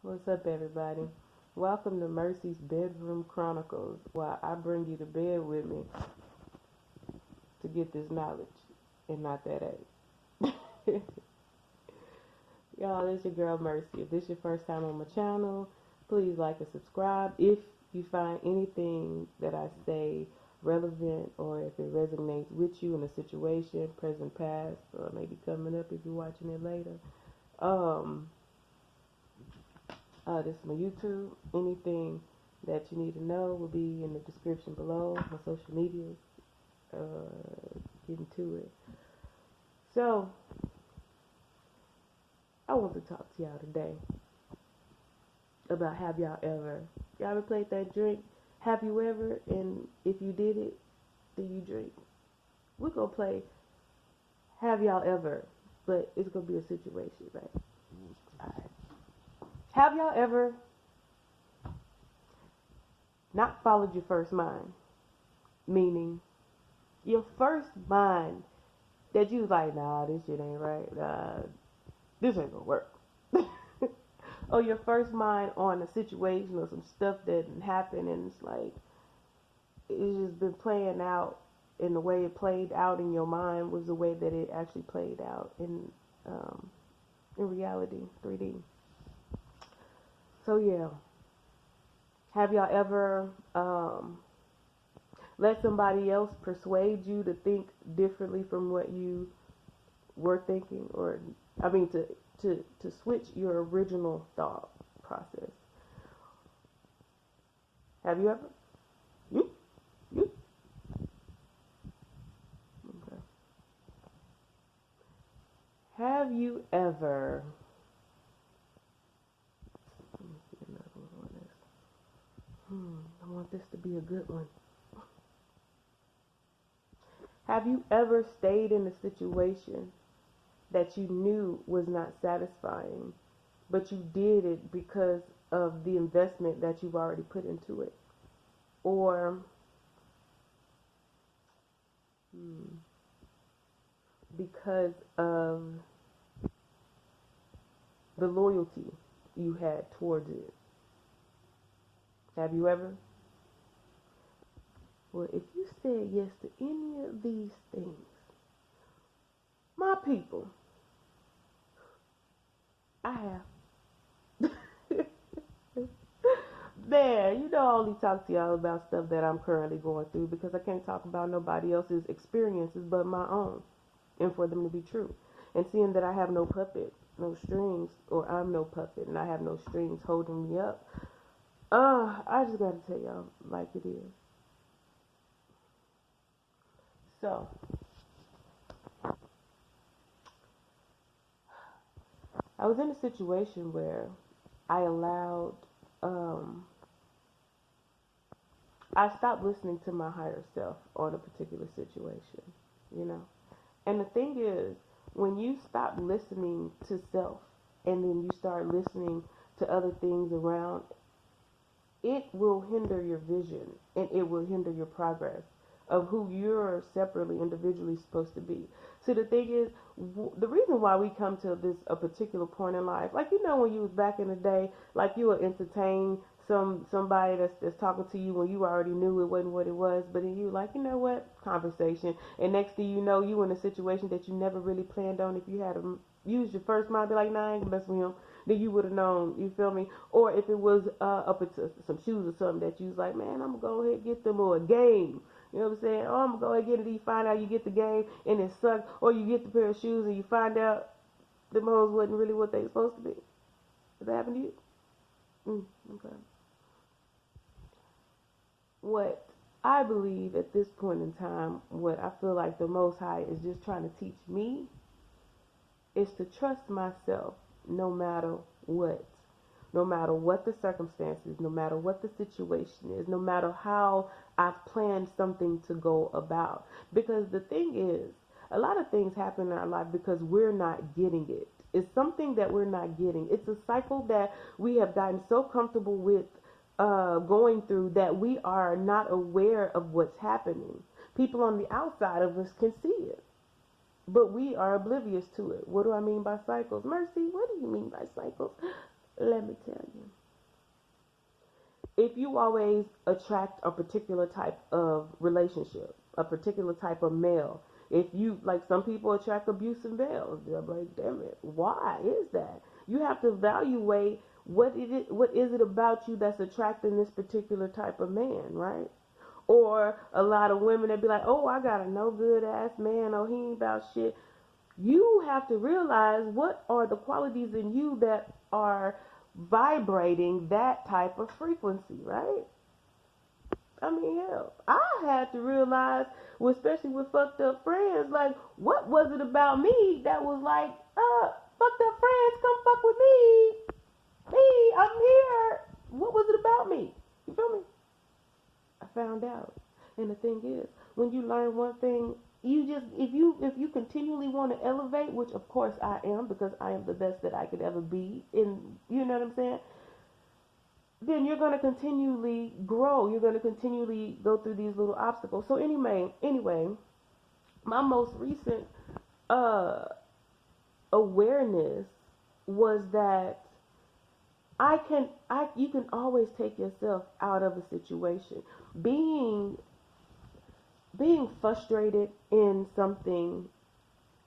What's up, everybody? Welcome to Mercy's Bedroom Chronicles, while I bring you to bed with me to get this knowledge and not that ache. Y'all, this your girl Mercy. If this is your first time on my channel, please like and subscribe. If you find anything that I say relevant or if it resonates with you in a situation, present, past, or maybe coming up if you're watching it later. This is my YouTube. Anything that you need to know will be in the description below. My social medias. Getting to it. So, I want to talk to y'all today about y'all ever played that drink? Have you ever? And if you did it, do you drink? We're going to play Have Y'all Ever, but it's going to be a situation, right? Alright. Have y'all ever not followed your first mind? Meaning, your first mind that you was like, nah, this shit ain't right. Nah, this ain't gonna work. Or your first mind on a situation or some stuff that happened and it's like, it's just been playing out, and the way it played out in your mind was the way that it actually played out in reality, 3D. So yeah, have y'all ever let somebody else persuade you to think differently from what you were thinking, or to switch your original thought process? Have you ever? You? Okay. Have you ever? I want this to be a good one. Have you ever stayed in a situation that you knew was not satisfying, but you did it because of the investment that you've already put into it? Or because of the loyalty you had towards it? Have you ever? Well, if you said yes to any of these things, my people, I have. Man, I only talk to y'all about stuff that I'm currently going through because I can't talk about nobody else's experiences but my own, and for them to be true. And seeing that I have no puppet, no strings, or I'm no puppet and I have no strings holding me up, I just gotta tell y'all like it is. So, I was in a situation where I allowed, I stopped listening to my higher self on a particular situation, And the thing is, when you stop listening to self and then you start listening to other things around, it will hinder your vision and it will hinder your progress of who you're separately, individually supposed to be. So the thing is, the reason why we come to a particular point in life, like when you was back in the day, like you would entertain somebody that's talking to you when you already knew it wasn't what it was, but then you like, conversation, and next thing you know, you in a situation that you never really planned on. If you had used your first mind, be like, nah, I ain't gonna mess with him, then you would have known, you feel me? Or if it was up into some shoes or something that you was like, man, I'm gonna go ahead and get them, or a game. You know what I'm saying? Oh, I'm going to go ahead and get it. You find out you get the game and it sucks. Or you get the pair of shoes and you find out the hoes wasn't really what they were supposed to be. Does that happen to you? Okay. What I believe at this point in time, what I feel like the Most High is just trying to teach me is to trust myself no matter what. No matter what the circumstances, no matter what the situation is, no matter how I've planned something to go about. Because the thing is, a lot of things happen in our life because we're not getting it. It's something that we're not getting. It's a cycle that we have gotten so comfortable with going through that we are not aware of what's happening. People on the outside of us can see it, but we are oblivious to it. What do I mean by cycles? Mercy, what do you mean by cycles? Let me tell you. if you always attract a particular type of relationship, a particular type of male, if you, like, some people attract abusive males, they're like, damn it, why is that? You have to evaluate what is it about you that's attracting this particular type of man, right? Or a lot of women that be like, oh, I got a no good ass man, oh, he ain't about shit. You have to realize what are the qualities in you that are vibrating that type of frequency, right? I mean, hell, I had to realize, especially with fucked up friends, like, what was it about me that was like, fucked up friends, come fuck with me. Me, I'm here. What was it about me? You feel me? I found out. And the thing is, when you learn one thing, you just, if you continually want to elevate, which of course I am, because I am the best that I could ever be, in, you know what I'm saying, then you're going to continually grow. You're going to continually go through these little obstacles. So anyway, my most recent awareness was that you can always take yourself out of a situation. Being frustrated in something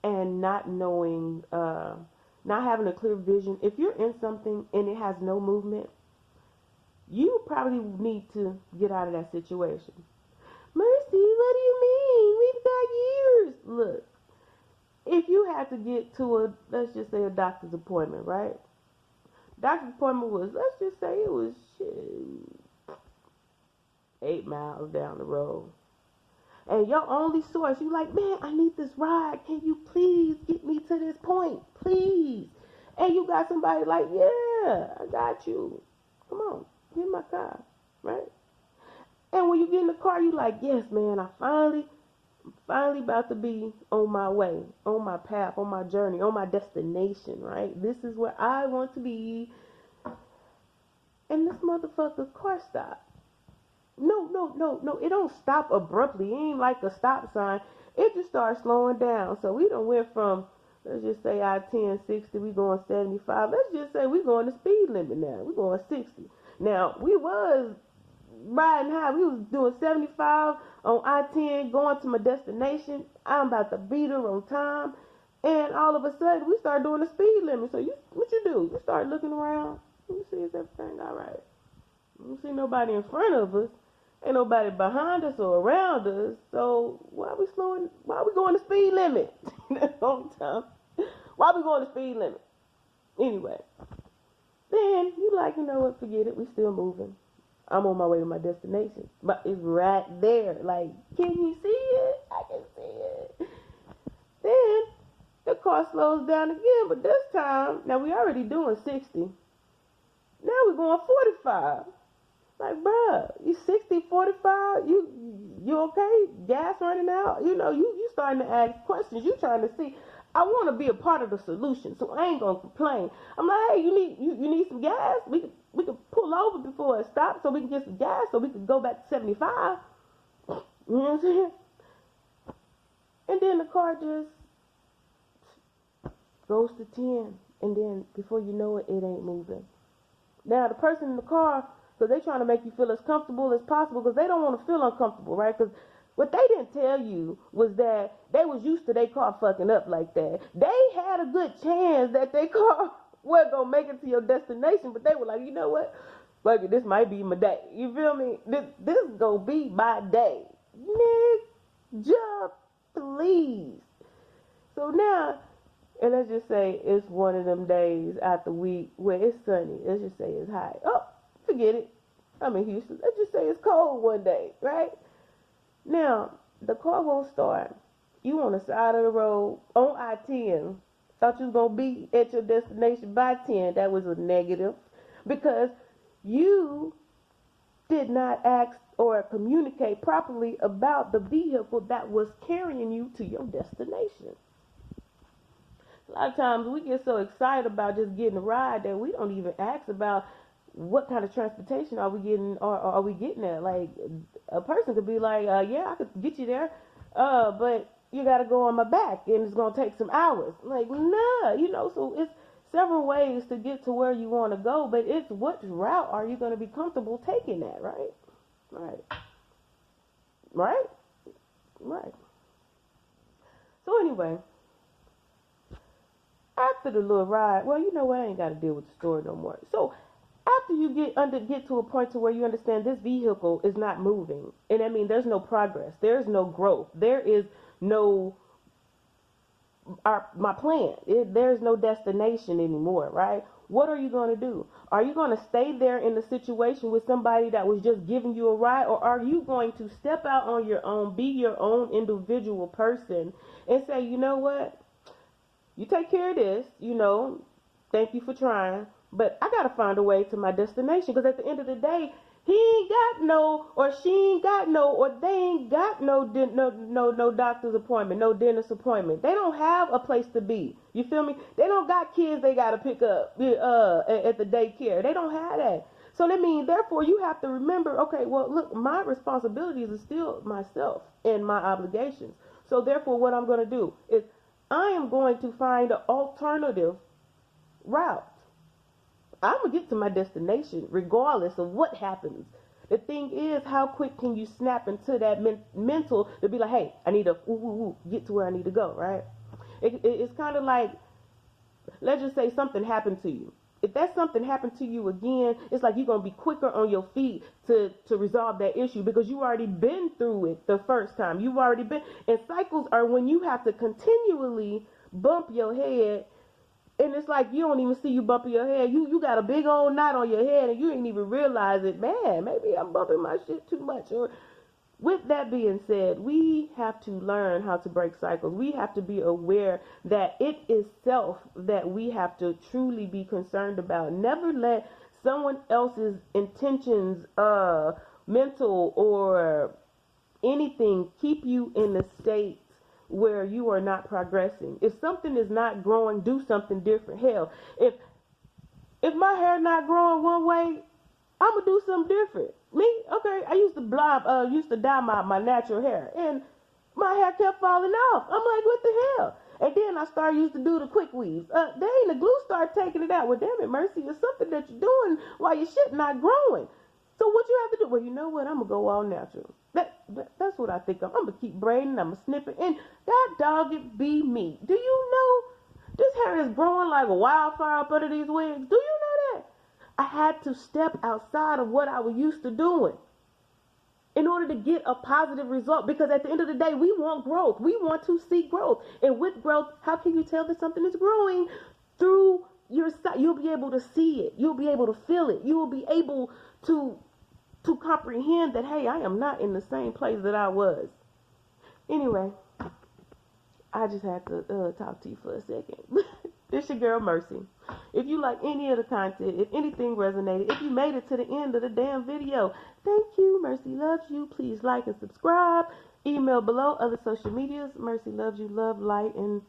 and not knowing, not having a clear vision. If you're in something and it has no movement, you probably need to get out of that situation. Mercy, what do you mean? We've got years. Look, if you had to get to let's just say a doctor's appointment, right? Doctor's appointment was, let's just say it was 8 miles down the road. And your only source, you like, man, I need this ride. Can you please get me to this point? Please. And you got somebody like, yeah, I got you. Come on, get in my car, right? And when you get in the car, you like, yes, man, I'm finally about to be on my way, on my path, on my journey, on my destination, right? This is where I want to be. And this motherfucker's car stopped. No, it don't stop abruptly. It ain't like a stop sign. It just starts slowing down. So we done went from, let's just say I-10, 60, we going 75. Let's just say we going the speed limit now. We going 60. Now, we was riding high. We was doing 75 on I-10 going to my destination. I'm about to beat her on time. And all of a sudden, we start doing the speed limit. So what you do? You start looking around. Let me see, is everything all right? I don't see nobody in front of us. Ain't nobody behind us or around us. So why are we going the speed limit? That's all the time. Why we going the speed limit? Anyway. Then you like, you know what, forget it. We still moving. I'm on my way to my destination. But it's right there. Like, can you see it? I can see it. Then the car slows down again. But this time, now we already doing 60. Now we're going 45. Like, bruh, you 60, 45, you okay? Gas running out? You know, you starting to ask questions. You trying to see. I want to be a part of the solution, so I ain't gonna complain. I'm like, hey, you need some gas? We could pull over before it stops, so we can get some gas, so we can go back to 75. You know what I'm saying? And then the car just goes to 10, and then before you know it, it ain't moving. Now the person in the car, because they trying to make you feel as comfortable as possible, because they don't want to feel uncomfortable, right? Because what they didn't tell you was that they was used to their car fucking up like that. They had a good chance that their car was going to make it to your destination, but they were like, you know what? Fuck it, this might be my day. You feel me? This is going to be my day. Nigga, please. So now, and let's just say it's one of them days out the week where it's sunny. Let's just say it's hot. Oh, forget it. I'm in Houston. Let's just say it's cold one day, right? Now, the car won't start. You on the side of the road on I-10. Thought you was going to be at your destination by 10. That was a negative. Because you did not ask or communicate properly about the vehicle that was carrying you to your destination. A lot of times we get so excited about just getting a ride that we don't even ask about what kind of transportation are we getting, or are we getting there? Like, a person could be like, yeah, I could get you there, but you got to go on my back, and it's going to take some hours. Like, nah, you know, so it's several ways to get to where you want to go, but it's what route are you going to be comfortable taking that, right? Right. Right? Right. So anyway, after the little ride, well, you know what? I ain't got to deal with the story no more. So after you get to a point to where you understand this vehicle is not moving, and I mean there's no progress, there's no growth, there is no my plan. There's no destination anymore, right? What are you going to do? Are you going to stay there in the situation with somebody that was just giving you a ride, or are you going to step out on your own, be your own individual person, and say, you know what? You take care of this, thank you for trying, but I got to find a way to my destination, because at the end of the day, he ain't got no, or she ain't got no, or they ain't got no doctor's appointment, no dentist appointment. They don't have a place to be. You feel me? They don't got kids they got to pick up at the daycare. They don't have that. So that means, therefore, you have to remember, okay, well, look, my responsibilities are still myself and my obligations. So therefore, what I'm going to do is I am going to find an alternative route. I'm going to get to my destination regardless of what happens. The thing is, how quick can you snap into that mental to be like, hey, I need to get to where I need to go, right? It's kind of like, let's just say something happened to you. If that something happened to you again, it's like you're going to be quicker on your feet to resolve that issue, because you already been through it the first time. You've already been. And cycles are when you have to continually bump your head. And it's like you don't even see you bumping your head. You got a big old knot on your head and you ain't even realize it. Man, maybe I'm bumping my shit too much. Or with that being said, we have to learn how to break cycles. We have to be aware that it is self that we have to truly be concerned about. Never let someone else's intentions, mental or anything, keep you in the state where you are not progressing. If something is not growing, do something different. Hell, if my hair not growing one way, I'm gonna do something different. Me, okay, I used to dye my natural hair, and my hair kept falling off. I'm like, what the hell? And then I used to do the quick weaves. The glue started taking it out. Well, damn it, Mercy, it's something that you're doing while your shit not growing. So what you have to do? Well, you know what? I'm gonna go all natural. That's what I think of. I'm gonna keep braiding. I'm gonna snip it, and that dog it be me. Do you know this hair is growing like a wildfire up under these wigs? Do you know that? I had to step outside of what I was used to doing in order to get a positive result. Because at the end of the day, we want growth. We want to see growth, and with growth, how can you tell that something is growing? Through your sight, you'll be able to see it. You'll be able to feel it. You will be able to comprehend that, hey, I am not in the same place that I was. Anyway, I just had to talk to you for a second. This your girl Mercy. If you like any of the content, if anything resonated, if you made it to the end of the damn video, thank you. Mercy loves you. Please like and subscribe. Email below, other social medias. Mercy loves you. Love, light, and